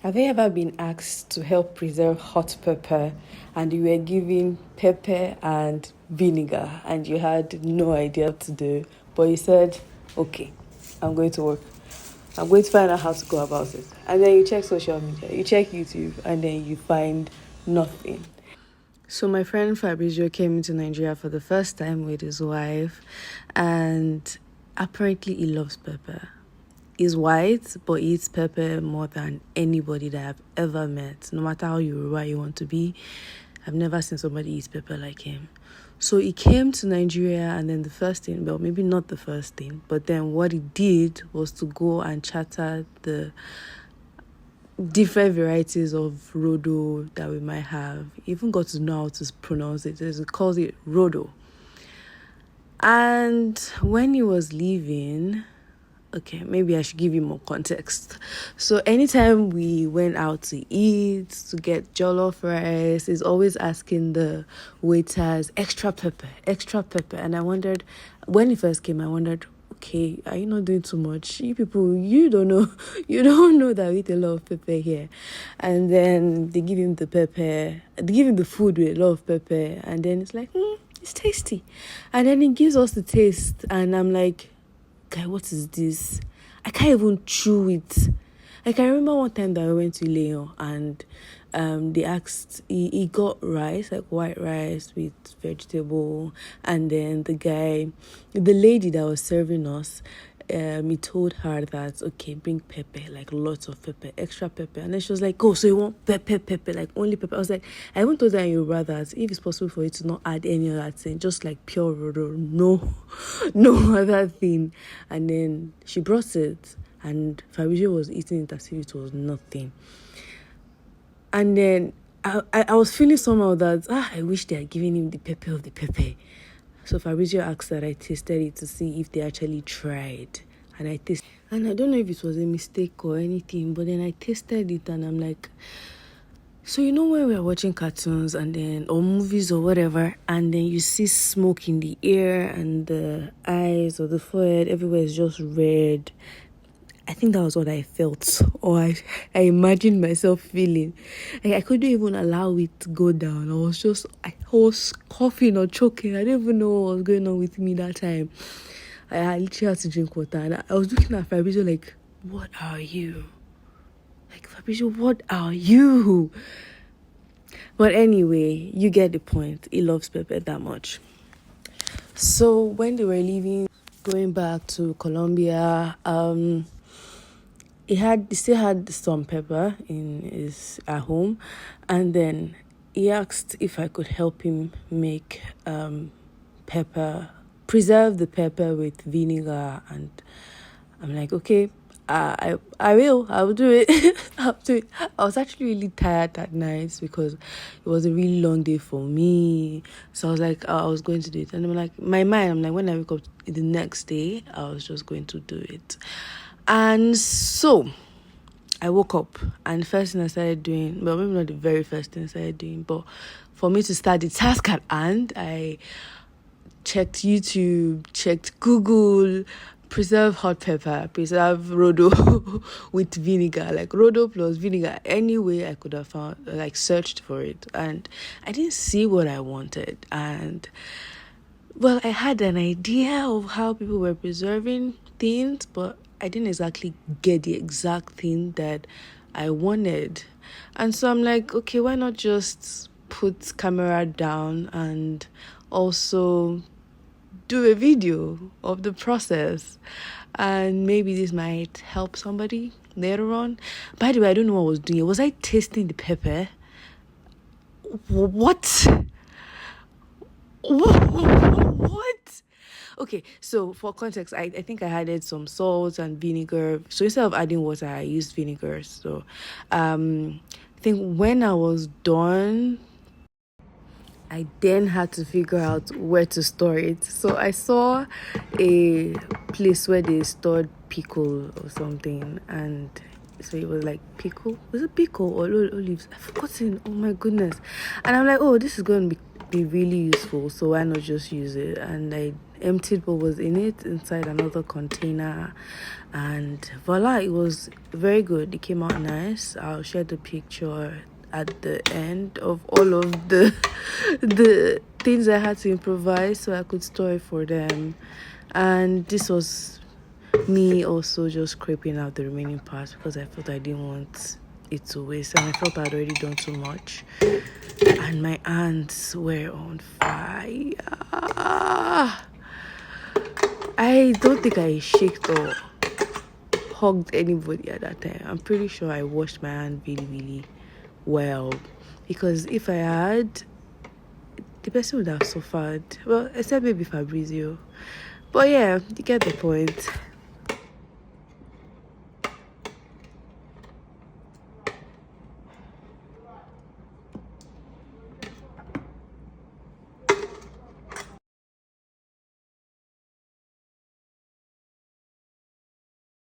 Have you ever been asked to help preserve hot pepper and you were given pepper and vinegar and you had no idea what to do, but you said, okay, I'm going to work. I'm going to find out how to go about it. And then you check social media, you check YouTube, and then you find nothing. So my friend Fabrizio came into Nigeria for the first time with his wife, and apparently he loves pepper. He's white, but he eats pepper more than anybody that I've ever met. No matter how Yoruba you want to be, I've never seen somebody eat pepper like him. So he came to Nigeria, and then the first thing, well, maybe not the first thing, but then what he did was to go and chatter the different varieties of Rodo that we might have. He even got to know how to pronounce it. He calls it Rodo. And when he was leaving, okay, maybe I should give you more context. So anytime we went out to eat, to get jollof rice, he's always asking the waiters, extra pepper. And I wondered, when he first came, I wondered, okay, are you not doing too much? You people, you don't know that we eat a lot of pepper here. And then they give him the pepper, they give him the food with a lot of pepper, and then it's like, it's tasty. And then he gives us the taste, and I'm like, guy, what is this? I can't even chew it. Like, I remember one time that I went to Leon and they asked, he got rice, like white rice with vegetable, and then the lady that was serving us, he told her that, okay, bring pepper, like lots of pepper, extra pepper. And then she was like, oh, so you want pepper, like only pepper? I was like, I even told her in Yoruba that if it's possible for you to not add any other thing, just like pure Rodo, no other thing. And then she brought it, and Fabrizio was eating it as if it was nothing. And then I was feeling somehow that, I wish they had given him the pepper of the pepper. So Fabrizio asked that I tasted it to see if they actually tried. And I tasted, and I don't know if it was a mistake or anything, but then I tasted it and I'm like, so you know when we're watching cartoons and then, or movies or whatever, and then you see smoke in the air and the eyes or the forehead, everywhere is just red. I think that was what I felt, or I imagined myself feeling. Like, I couldn't even allow it to go down. I was coughing or choking. I didn't even know what was going on with me that time. I literally had to drink water, and I was looking at Fabrizio like, what are you? Like, Fabrizio, what are you? But anyway, you get the point. He loves pepper that much. So when they were leaving, going back to Colombia, he still had some pepper at home, and then he asked if I could help him make preserve the pepper with vinegar, and I'm like, okay, I will do it. I'll do it. I was actually really tired that night because it was a really long day for me, so I was like, I was going to do it, and I'm like, when I wake up the next day, I was just going to do it. And so I woke up, and the first thing I started doing, well, maybe not the very first thing I started doing, but for me to start the task at hand, I checked YouTube, checked Google, preserve hot pepper, preserve Rodo with vinegar, like Rodo plus vinegar, any way I could have found, like searched for it, and I didn't see what I wanted. And well, I had an idea of how people were preserving things, but I didn't exactly get the exact thing that I wanted. And so I'm like, okay, why not just put camera down and also do a video of the process, and maybe this might help somebody later on. By the way, I don't know what I was doing. Was I tasting the pepper? What? Okay, so for context, I think I added some salt and vinegar. So instead of adding water, I used vinegar. So I think when I was done, I then had to figure out where to store it. So I saw a place where they stored pickle or something, and so it was like pickle. Was it pickle or olives? I've forgotten. Oh my goodness! And I'm like, oh, this is going to be really useful. So why not just use it? And I emptied what was in it inside another container, and voila, it was very good. It came out nice. I'll share the picture at the end of all of the the things I had to improvise so I could store it for them. And this was me also just scraping out the remaining parts because I felt I didn't want it to waste, and I felt I'd already done too much, and my hands were on fire. I don't think I shaked or hugged anybody at that time. I'm pretty sure I washed my hand really, really well, because if I had, the person would have suffered. Well, except maybe Fabrizio. But yeah, you get the point.